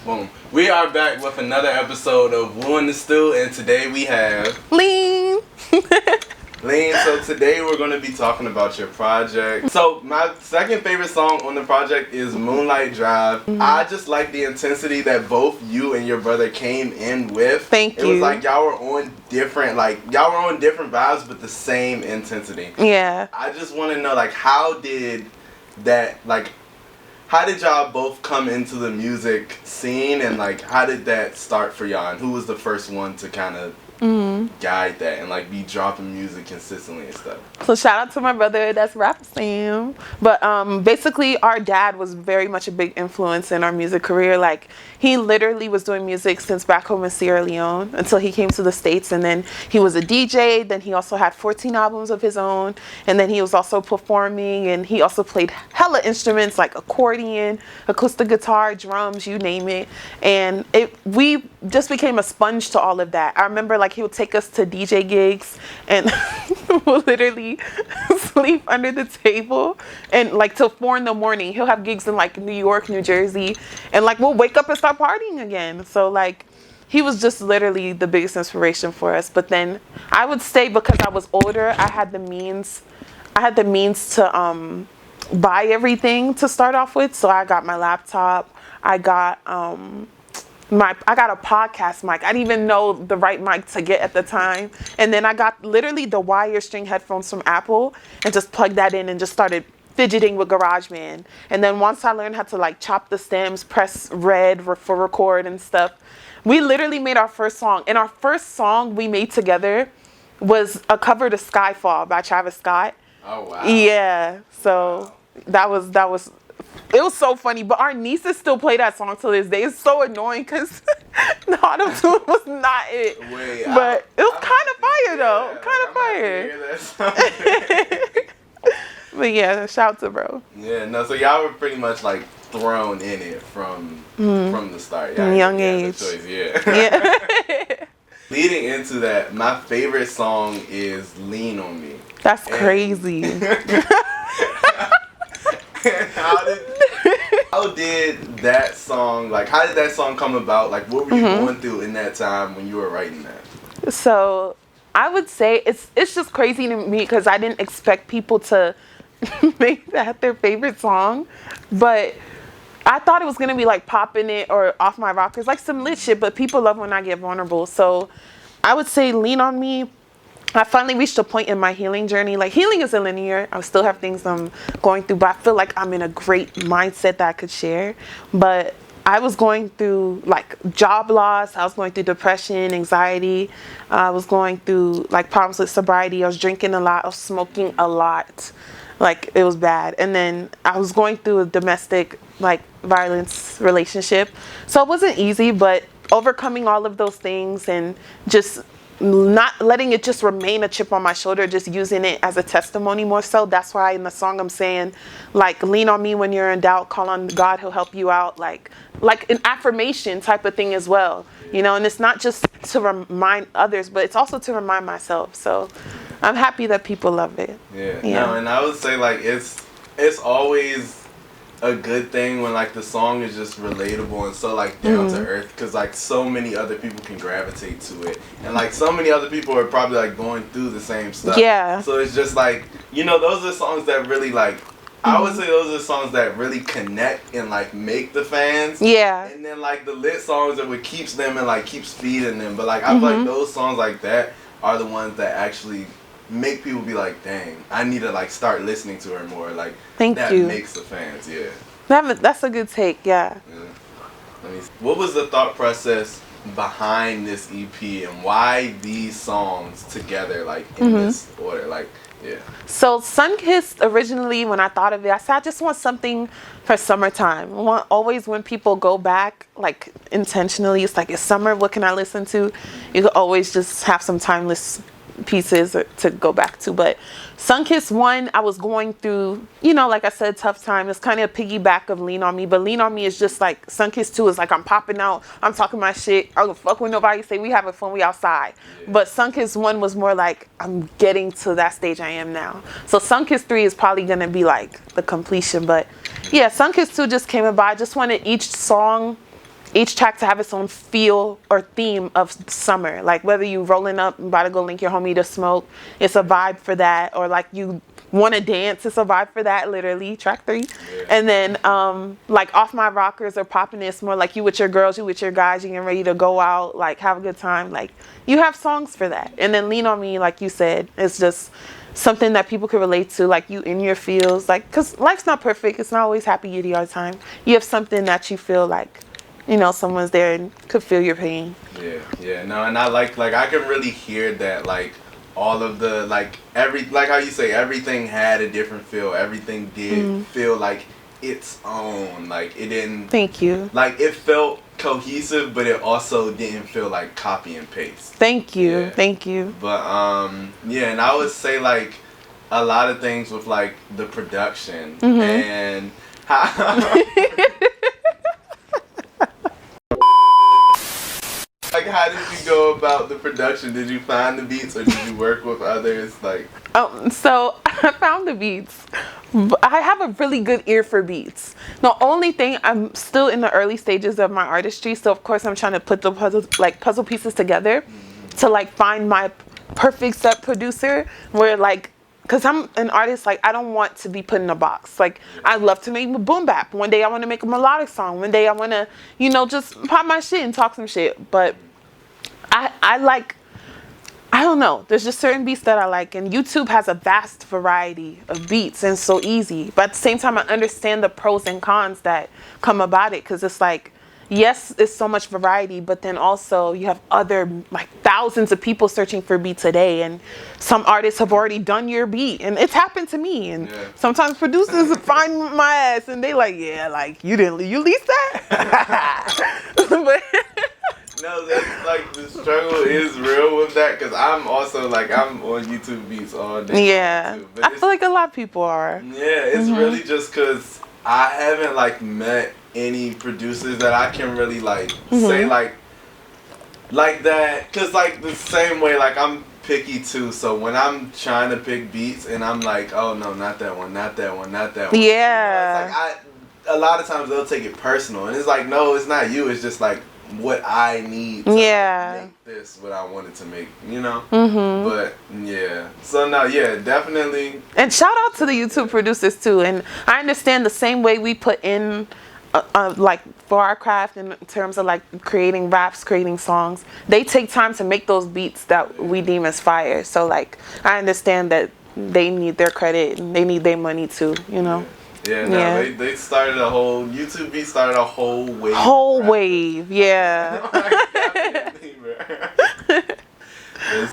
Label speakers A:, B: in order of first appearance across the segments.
A: Boom. We are back with another episode of In The Stu, and today we have
B: L.E.A.N.
A: L.E.A.N. So today we're going to be talking about your project. So my second favorite song on the project is Moonlight Drive. I just like the intensity that both you and your brother came in with.
B: Thank you.
A: It was like y'all were on different vibes, but the same intensity.
B: Yeah.
A: I just want to know, like, how did y'all both come into the music scene, and like how did that start for y'all, and who was the first one to kind of guide that and like be dropping music consistently and stuff?
B: So shout out to my brother, that's Rapper Sam. But basically our dad was very much a big influence in our music career. Like he literally was doing music since back home in Sierra Leone until he came to the States, and then he was a DJ. Then he also had 14 albums of his own, and then he was also performing, and he also played hella instruments like accordion, acoustic guitar, drums, you name it. And we just became a sponge to all of that. I remember like he would take us to DJ gigs and we'll literally sleep under the table and like till 4 a.m. He'll have gigs in like New York, New Jersey, and like we'll wake up and start partying again. So like he was just literally the biggest inspiration for us. But then I would say because I was older, I had the means to buy everything to start off with. So I got my laptop, I got a podcast mic. I didn't even know the right mic to get at the time. And then I got literally the wire string headphones from Apple and just plugged that in and just started fidgeting with GarageBand. And then once I learned how to like chop the stems, press red for record and stuff, we literally made our first song. And our first song we made together was a cover to Skyfall by Travis Scott.
A: Oh wow.
B: Yeah. So that was it was so funny, but our nieces still play that song to this day. It's so annoying because the auto-tune was not it.
A: Wait,
B: but it was kind of fire though. Kind of fire. But yeah, shout out to bro.
A: Yeah, no, so y'all were pretty much like thrown in it from the start.
B: From young age.
A: Yeah. Leading into that, my favorite song is Lean on Me.
B: That's crazy.
A: How did that song come about? Like, what were you going through in that time when you were writing that?
B: So I would say it's just crazy to me because I didn't expect people to make that their favorite song, but I thought it was gonna be like Poppin' It or Off My Rockers, like some lit shit, but people love when I get vulnerable. So I would say Lean on Me. I finally reached a point in my healing journey. Like healing isn't linear. I still have things I'm going through, but I feel like I'm in a great mindset that I could share. But I was going through like job loss. I was going through depression, anxiety. I was going through like problems with sobriety. I was drinking a lot. I was smoking a lot. Like it was bad. And then I was going through a domestic like violence relationship. So it wasn't easy, but overcoming all of those things and just not letting it just remain a chip on my shoulder, just using it as a testimony more so. That's why in the song I'm saying, like, lean on me when you're in doubt, call on God, he'll help you out. Like an affirmation type of thing as well, you know, and it's not just to remind others, but it's also to remind myself. So I'm happy that people love it.
A: Yeah. No, and I would say like, it's always a good thing when like the song is just relatable and so like down to earth, because like so many other people can gravitate to it, and like so many other people are probably like going through the same stuff.
B: Yeah.
A: So it's just like, you know, those are songs that really like, I would say those are songs that really connect and like make the fans.
B: Yeah.
A: And then like the lit songs that would keeps them and like keeps feeding them. But like I feel like those songs like that are the ones that actually make people be like, dang, I need to like start listening to her more. Like that makes the fans, yeah.
B: That's a good take, yeah.
A: What was the thought process behind this EP and why these songs together, like in this order, like, yeah.
B: So Sunkissed, originally when I thought of it, I said I just want something for summertime. I want always when people go back, like intentionally, it's like it's summer, what can I listen to? You could always just have some timeless pieces to go back to. But Sunkissed 1, I was going through, you know, like I said, tough time. It's kind of a piggyback of Lean on Me, but Lean on Me is just like Sunkissed 2 is like I'm popping out, I'm talking my shit, I don't fuck with nobody, say we having fun, we outside. But Sunkissed 1 was more like I'm getting to that stage I am now. So Sunkissed 3 is probably gonna be like the completion. But yeah, Sunkissed 2 just came about. I just wanted each song each track to have its own feel or theme of summer. Like whether you rolling up and about to go link your homie to smoke, it's a vibe for that. Or like you want to dance, it's a vibe for that, literally, track 3. Yeah. And then like Off My Rockers or Poppin', it's more like you with your girls, you with your guys, you getting ready to go out, like have a good time. Like you have songs for that. And then Lean On Me, like you said, it's just something that people can relate to, like you in your feels, like, because life's not perfect, it's not always happy giddy all the time. You have something that you feel like, you know, someone's there and could feel your pain.
A: Yeah, no, and I like I can really hear that, like, all of the, like how you say, everything had a different feel, everything did feel like its own, like, it didn't,
B: thank you,
A: like, it felt cohesive, but it also didn't feel like copy and paste.
B: Thank you. Thank you.
A: But yeah, and I would say like a lot of things with like the production and how like, how did you go about the production? Did you find the beats or did you work with others? Like,
B: so I found the beats. I have a really good ear for beats. The only thing, I'm still in the early stages of my artistry, so of course I'm trying to put the puzzle pieces together to like find my perfect set producer, where like, because I'm an artist, like I don't want to be put in a box. Like I love to make boom bap. One day I want to make a melodic song. One day I want to, you know, just pop my shit and talk some shit. But I like, I don't know, there's just certain beats that I like, and YouTube has a vast variety of beats and it's so easy. But at the same time, I understand the pros and cons that come about it, because it's like, yes, it's so much variety, but then also you have other, like, thousands of people searching for beats today, and some artists have already done your beat, and it's happened to me. And sometimes producers find my ass and they like, yeah, like, you leased that? But
A: no, that's like, the struggle is real with that, because I'm also like, I'm on YouTube beats all day.
B: Yeah, I feel like a lot of people are.
A: Yeah, it's really just because I haven't like met any producers that I can really like say like that, because like the same way, like I'm picky too, so when I'm trying to pick beats and I'm like, oh no, not that one, not that one, not that one.
B: Yeah.
A: You know, it's like a lot of times they'll take it personal, and it's like, no, it's not you, it's just like what I need to make this what I wanted to make, you know? But yeah, so no, yeah, definitely.
B: And shout out to the YouTube producers too. And I understand the same way we put in like for our craft in terms of like creating raps, creating songs, they take time to make those beats that we deem as fire. So like I understand that they need their credit and they need their money too, you know?
A: Yeah, no, they started a whole, YouTube beat started a whole wave.
B: Wave, yeah.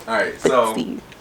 A: Alright, so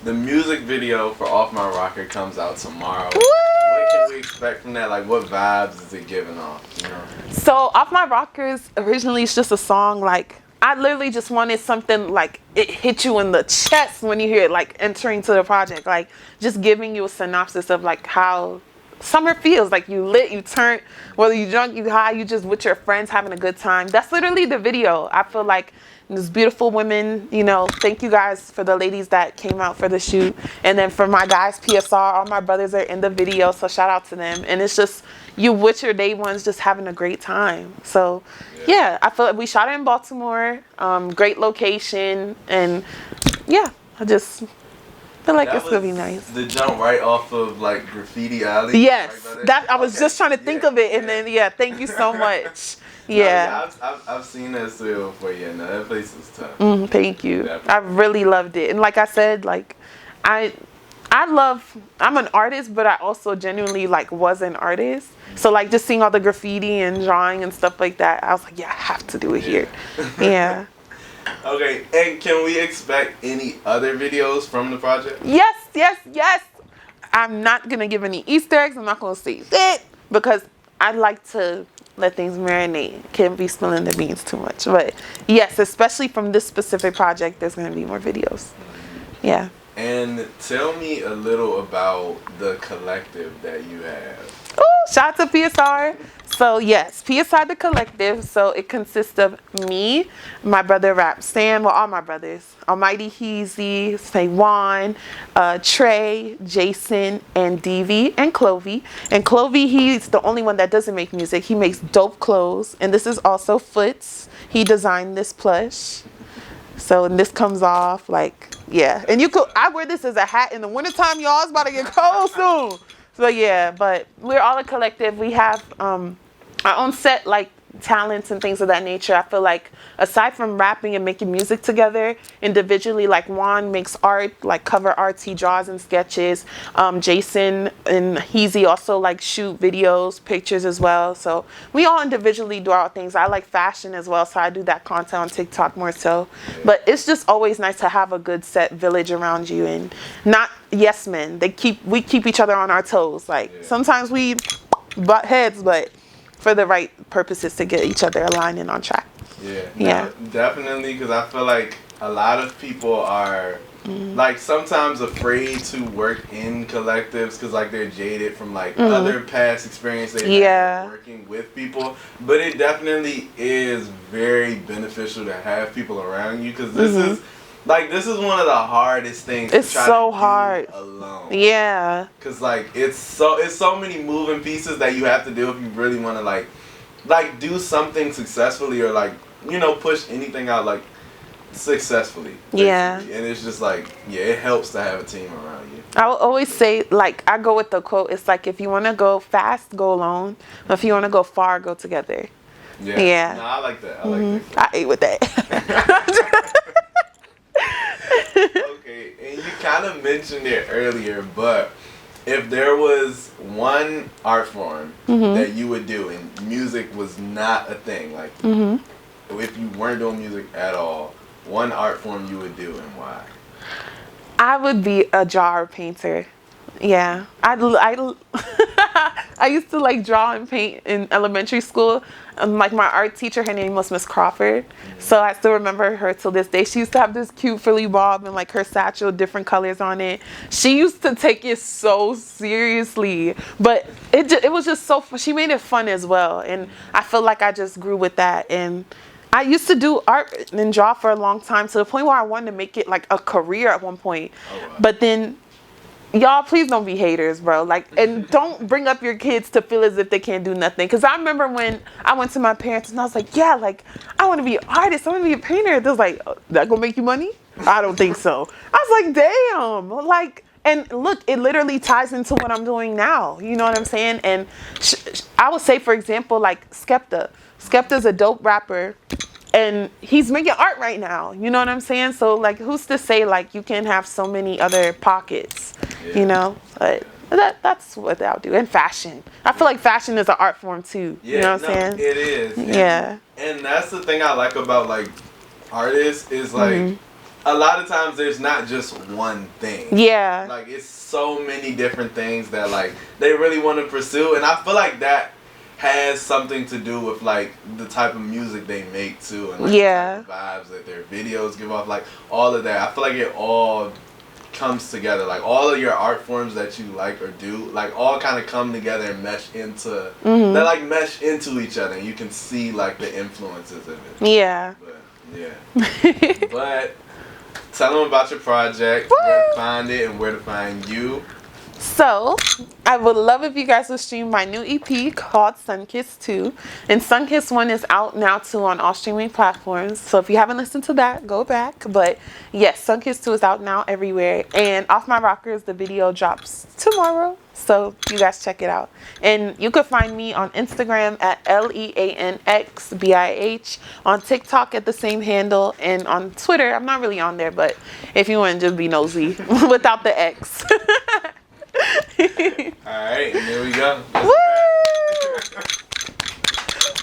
A: the music video for Off My Rocker comes out tomorrow. What can we expect from that? Like, what vibes is it giving off, you know?
B: So Off My Rockers, originally it's just a song, like, I literally just wanted something like it hit you in the chest when you hear it, like entering to the project, like just giving you a synopsis of like how summer feels, like you lit, you turn, whether you drunk, you high, you just with your friends having a good time. That's literally the video. I feel like these beautiful women, you know, thank you guys for the ladies that came out for the shoot. And then for my guys, PSR, all my brothers are in the video, so shout out to them. And it's just you with your day ones just having a great time. So yeah, I feel like we shot it in Baltimore, great location, and yeah, I just feel like it's gonna be nice.
A: The jump right off of like Graffiti Alley.
B: Yes, right, that I was just trying to think of it, and then thank you so much. Yeah,
A: I've seen that studio before. Yeah, no, that place is tough.
B: Thank you.
A: Definitely.
B: I really loved it, and like I said, like I'm an artist, but I also genuinely like was an artist. So like just seeing all the graffiti and drawing and stuff like that, I was like, yeah, I have to do it here. Yeah.
A: Okay, and can we expect any other videos from the project?
B: Yes. I'm not gonna give any Easter eggs. I'm not gonna say that because I like to let things marinate. Can't be spilling the beans too much. But yes, especially from this specific project, there's gonna be more videos. Yeah.
A: And tell me a little about the collective that you have.
B: Oh, shout out to PSR. So yes, PSI the collective. So it consists of me, my brother Rap Stan, well all my brothers, Almighty Heezy, Saywan, Trey, Jason, and Devi, and Clovey. And Clovey, he's the only one that doesn't make music. He makes dope clothes, and this is also Foots. He designed this plush. So and this comes off like yeah, and I wear this as a hat in the wintertime, y'all. It's about to get cold soon. So yeah, but we're all a collective. We have our own set like talents and things of that nature. I feel like aside from rapping and making music together individually, like Juan makes art, like cover arts, he draws and sketches. Jason and Heezy also like shoot videos, pictures as well. So we all individually do our things. I like fashion as well, so I do that content on TikTok more so. But it's just always nice to have a good set village around you and not yes men. We keep each other on our toes. Like sometimes we butt heads, but for the right purposes to get each other aligned and on track.
A: Yeah. No, definitely, because I feel like a lot of people are like sometimes afraid to work in collectives because like they're jaded from like other past experiences they had working with people. But it definitely is very beneficial to have people around you because this is one of the hardest things
B: it's
A: to try
B: so
A: to
B: hard
A: do alone.
B: Yeah.
A: Cause like it's so many moving pieces that you have to do if you really want to like do something successfully or like push anything out like successfully. Basically.
B: Yeah.
A: And it's just like it helps to have a team around you.
B: I will always say like I go with the quote. It's like if you want to go fast, go alone. If you want to go far, go together. Yeah.
A: No, I like that. I like that.
B: I ate with that.
A: Okay, and you kind of mentioned it earlier, but if there was one art form that you would do and music was not a thing, like if you weren't doing music at all, one art form you would do and why?
B: I would be a jar painter. Yeah, I used to like draw and paint in elementary school. Like my art teacher, her name was Miss Crawford. So I still remember her till this day. She used to have this cute frilly bob and like her satchel, different colors on it. She used to take it so seriously, but it was just so fun. She made it fun as well, and I feel like I just grew with that. And I used to do art and draw for a long time to the point where I wanted to make it like a career at one point. Oh, wow. But then y'all, please don't be haters, bro. Like, and don't bring up your kids to feel as if they can't do nothing. Because I remember when I went to my parents and I was like, yeah, like, I want to be an artist. I want to be a painter. They was like, oh, that gonna make you money? I don't think so. I was like, damn. Like, and look, it literally ties into what I'm doing now. You know what I'm saying? And I would say, for example, like Skepta. Skepta's a dope rapper. And he's making art right now. You know what I'm saying? So, like, who's to say, like, you can have so many other pockets, you know? But that's what I'll do. And fashion. I feel like fashion is an art form, too.
A: Yeah,
B: you know what I'm saying?
A: It is.
B: Yeah.
A: And that's the thing I like about, like, artists is, like, a lot of times there's not just one thing.
B: Yeah.
A: Like, it's so many different things that, like, they really want to pursue. And I feel like that has something to do with like the type of music they make too, and like the type of vibes that their videos give off, like all of that. I feel like it all comes together, like all of your art forms that you like or do, like all kind of come together and mesh into they like mesh into each other, and you can see like the influences of it.
B: Yeah.
A: But tell them about your project, where to find it, and where to find you.
B: So, I would love if you guys would stream my new EP called Sunkissed 2. And Sunkissed 1 is out now too on all streaming platforms. So if you haven't listened to that, go back. But yes, Sunkissed 2 is out now everywhere. And Off My Rockers, the video drops tomorrow. So you guys check it out. And you can find me on Instagram at LEANXBIH, on TikTok at the same handle, and on Twitter. I'm not really on there, but if you want to just be nosy without the X.
A: Alright, and there we go.